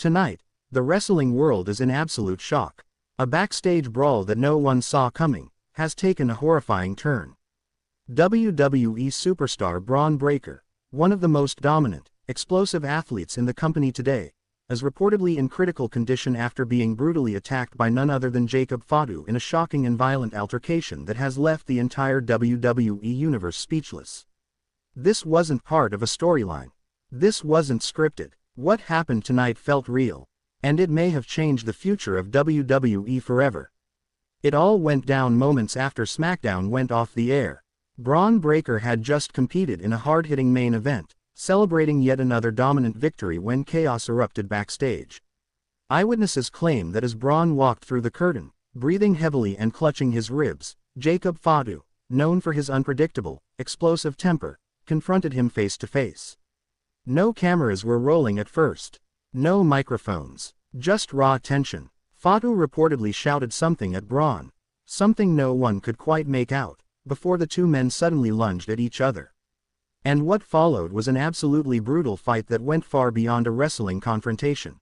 Tonight, the wrestling world is in absolute shock. A backstage brawl that no one saw coming has taken a horrifying turn. WWE superstar Bron Breaker, one of the most dominant, explosive athletes in the company today, is reportedly in critical condition after being brutally attacked by none other than Jacob Fatu in a shocking and violent altercation that has left the entire WWE universe speechless. This wasn't part of a storyline. This wasn't scripted. What happened tonight felt real, and it may have changed the future of WWE forever. It all went down moments after SmackDown went off the air. Bron Breaker had just competed in a hard-hitting main event, celebrating yet another dominant victory when chaos erupted backstage. Eyewitnesses claim that as Bron walked through the curtain, breathing heavily and clutching his ribs, Jacob Fatu, known for his unpredictable, explosive temper, confronted him face to face. No cameras were rolling at first. No microphones. Just raw tension. Fatu reportedly shouted something at Bron, something no one could quite make out, before the two men suddenly lunged at each other. And what followed was an absolutely brutal fight that went far beyond a wrestling confrontation.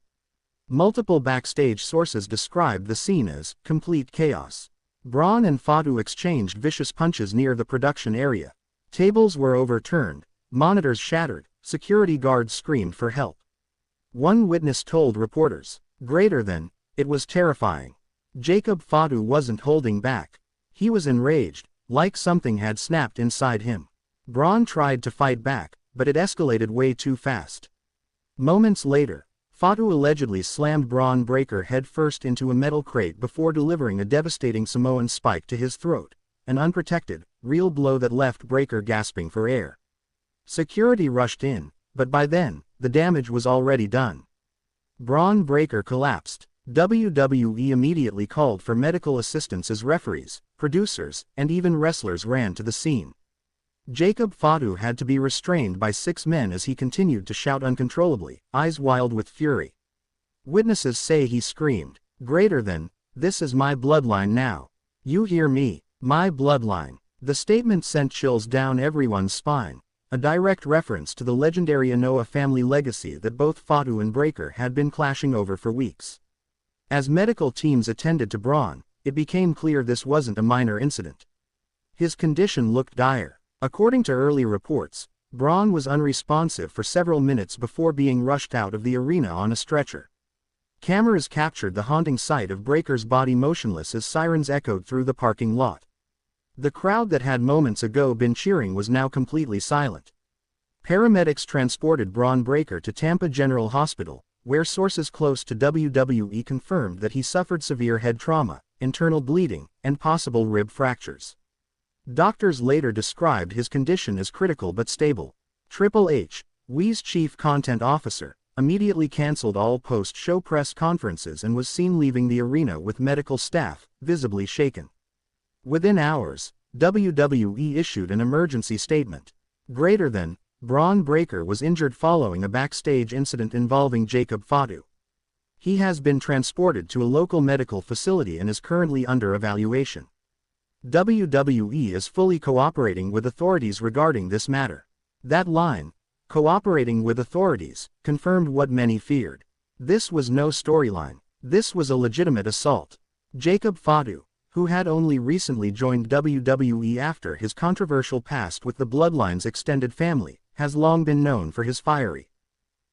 Multiple backstage sources described the scene as complete chaos. Bron and Fatu exchanged vicious punches near the production area. Tables were overturned, monitors shattered, security guards screamed for help. One witness told reporters, "It was terrifying." Jacob Fatu wasn't holding back. He was enraged, like something had snapped inside him. Bron tried to fight back, but it escalated way too fast. Moments later, Fatu allegedly slammed Bron Breaker headfirst into a metal crate before delivering a devastating Samoan spike to his throat, an unprotected, real blow that left Breaker gasping for air. Security rushed in, but by then, the damage was already done. Bron Breaker collapsed. WWE immediately called for medical assistance as referees, producers, and even wrestlers ran to the scene. Jacob Fatu had to be restrained by 6 men as he continued to shout uncontrollably, eyes wild with fury. Witnesses say he screamed, "This is my bloodline now. You hear me? My bloodline." The statement sent chills down everyone's spine, a direct reference to the legendary Anoa'i family legacy that both Fatu and Breaker had been clashing over for weeks. As medical teams attended to Bron, it became clear this wasn't a minor incident. His condition looked dire. According to early reports, Bron was unresponsive for several minutes before being rushed out of the arena on a stretcher. Cameras captured the haunting sight of Breaker's body motionless as sirens echoed through the parking lot. The crowd that had moments ago been cheering was now completely silent. Paramedics transported Bron Breaker to Tampa General Hospital, where sources close to WWE confirmed that he suffered severe head trauma, internal bleeding, and possible rib fractures. Doctors later described his condition as critical but stable. Triple H, WWE's chief content officer, immediately canceled all post-show press conferences and was seen leaving the arena with medical staff, visibly shaken. Within hours, WWE issued an emergency statement. Bron Breaker was injured following a backstage incident involving Jacob Fatu. He has been transported to a local medical facility and is currently under evaluation. WWE is fully cooperating with authorities regarding this matter. That line, "cooperating with authorities," confirmed what many feared. This was no storyline. This was a legitimate assault. Jacob Fatu, who had only recently joined WWE after his controversial past with the Bloodline's extended family, has long been known for his fiery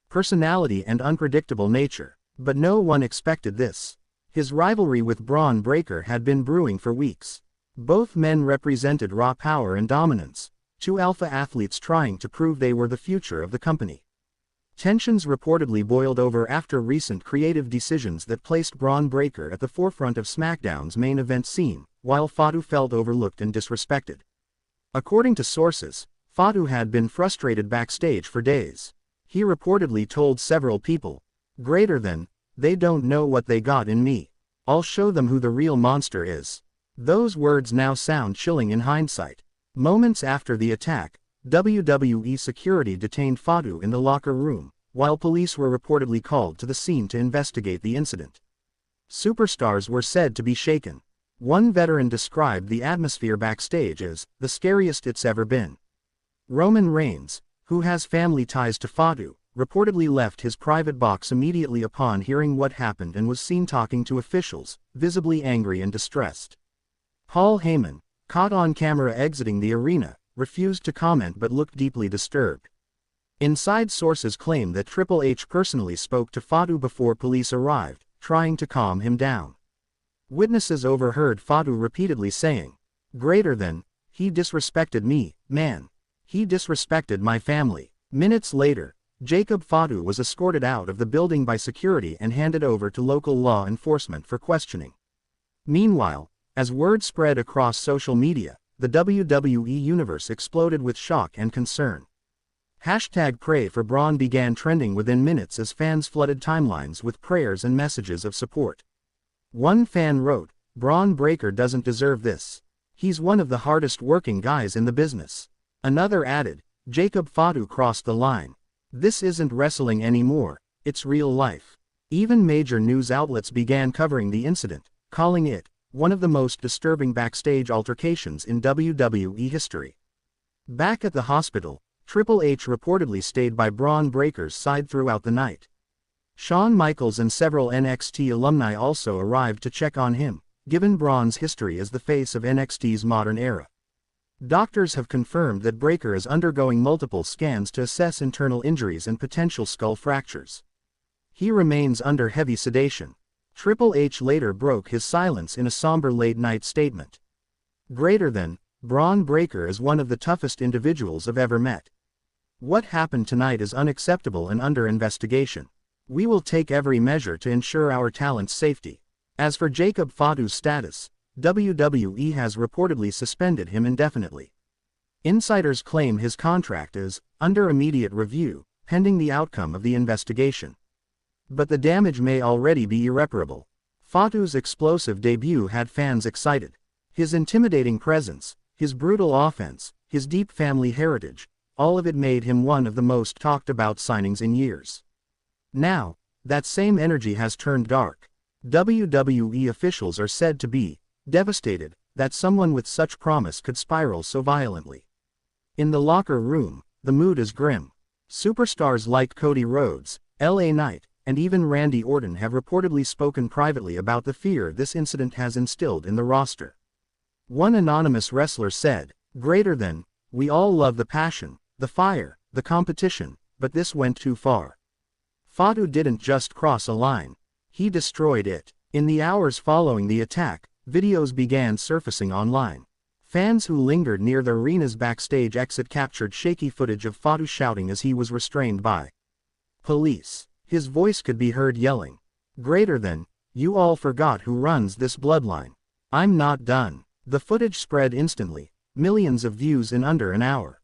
personality and unpredictable nature. But no one expected this. His rivalry with Bron Breaker had been brewing for weeks. Both men represented raw power and dominance, two alpha athletes trying to prove they were the future of the company. Tensions reportedly boiled over after recent creative decisions that placed Bron Breaker at the forefront of SmackDown's main event scene, while Fatu felt overlooked and disrespected. According to sources, Fatu had been frustrated backstage for days. He reportedly told several people, "They don't know what they got in me. I'll show them who the real monster is." Those words now sound chilling in hindsight. Moments after the attack, WWE security detained Fatu in the locker room, while police were reportedly called to the scene to investigate the incident. Superstars were said to be shaken. One veteran described the atmosphere backstage as the scariest it's ever been. Roman Reigns, who has family ties to Fatu, reportedly left his private box immediately upon hearing what happened and was seen talking to officials, visibly angry and distressed. Paul Heyman, caught on camera exiting the arena, refused to comment but looked deeply disturbed. Inside sources claim that Triple H personally spoke to Fatu before police arrived, trying to calm him down. Witnesses overheard Fatu repeatedly saying, "Greater than, he disrespected me, man. He disrespected my family." Minutes later, Jacob Fatu was escorted out of the building by security and handed over to local law enforcement for questioning. Meanwhile, as word spread across social media, the WWE universe exploded with shock and concern. #Pray for Bron began trending within minutes as fans flooded timelines with prayers and messages of support. One fan wrote, "Bron Breaker doesn't deserve this. He's one of the hardest working guys in the business." Another added, "Jacob Fatu crossed the line. This isn't wrestling anymore, it's real life." Even major news outlets began covering the incident, calling it one of the most disturbing backstage altercations in WWE history. Back at the hospital, Triple H reportedly stayed by Bron Breaker's side throughout the night. Shawn Michaels and several NXT alumni also arrived to check on him, given Bron's history as the face of NXT's modern era. Doctors have confirmed that Breaker is undergoing multiple scans to assess internal injuries and potential skull fractures. He remains under heavy sedation. Triple H later broke his silence in a somber late-night statement. "Greater than, Bron Breaker is one of the toughest individuals I've ever met. What happened tonight is unacceptable and under investigation. We will take every measure to ensure our talent's safety." As for Jacob Fatu's status, WWE has reportedly suspended him indefinitely. Insiders claim his contract is under immediate review, pending the outcome of the investigation. But the damage may already be irreparable. Fatu's explosive debut had fans excited. His intimidating presence, his brutal offense, his deep family heritage, all of it made him one of the most talked about signings in years. Now, that same energy has turned dark. WWE officials are said to be devastated that someone with such promise could spiral so violently. In the locker room, the mood is grim. Superstars like Cody Rhodes, LA Knight, and even Randy Orton have reportedly spoken privately about the fear this incident has instilled in the roster. One anonymous wrestler said, "Greater than, we all love the passion, the fire, the competition, but this went too far. Fatu didn't just cross a line. He destroyed it." In the hours following the attack, videos began surfacing online. Fans who lingered near the arena's backstage exit captured shaky footage of Fatu shouting as he was restrained by police. His voice could be heard yelling, "Greater than, you all forgot who runs this bloodline. I'm not done." The footage spread instantly, millions of views in under an hour.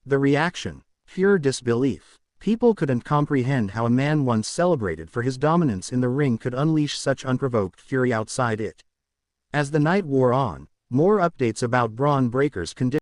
The reaction? Pure disbelief. People couldn't comprehend how a man once celebrated for his dominance in the ring could unleash such unprovoked fury outside it. As the night wore on, more updates about Bron Breaker's condition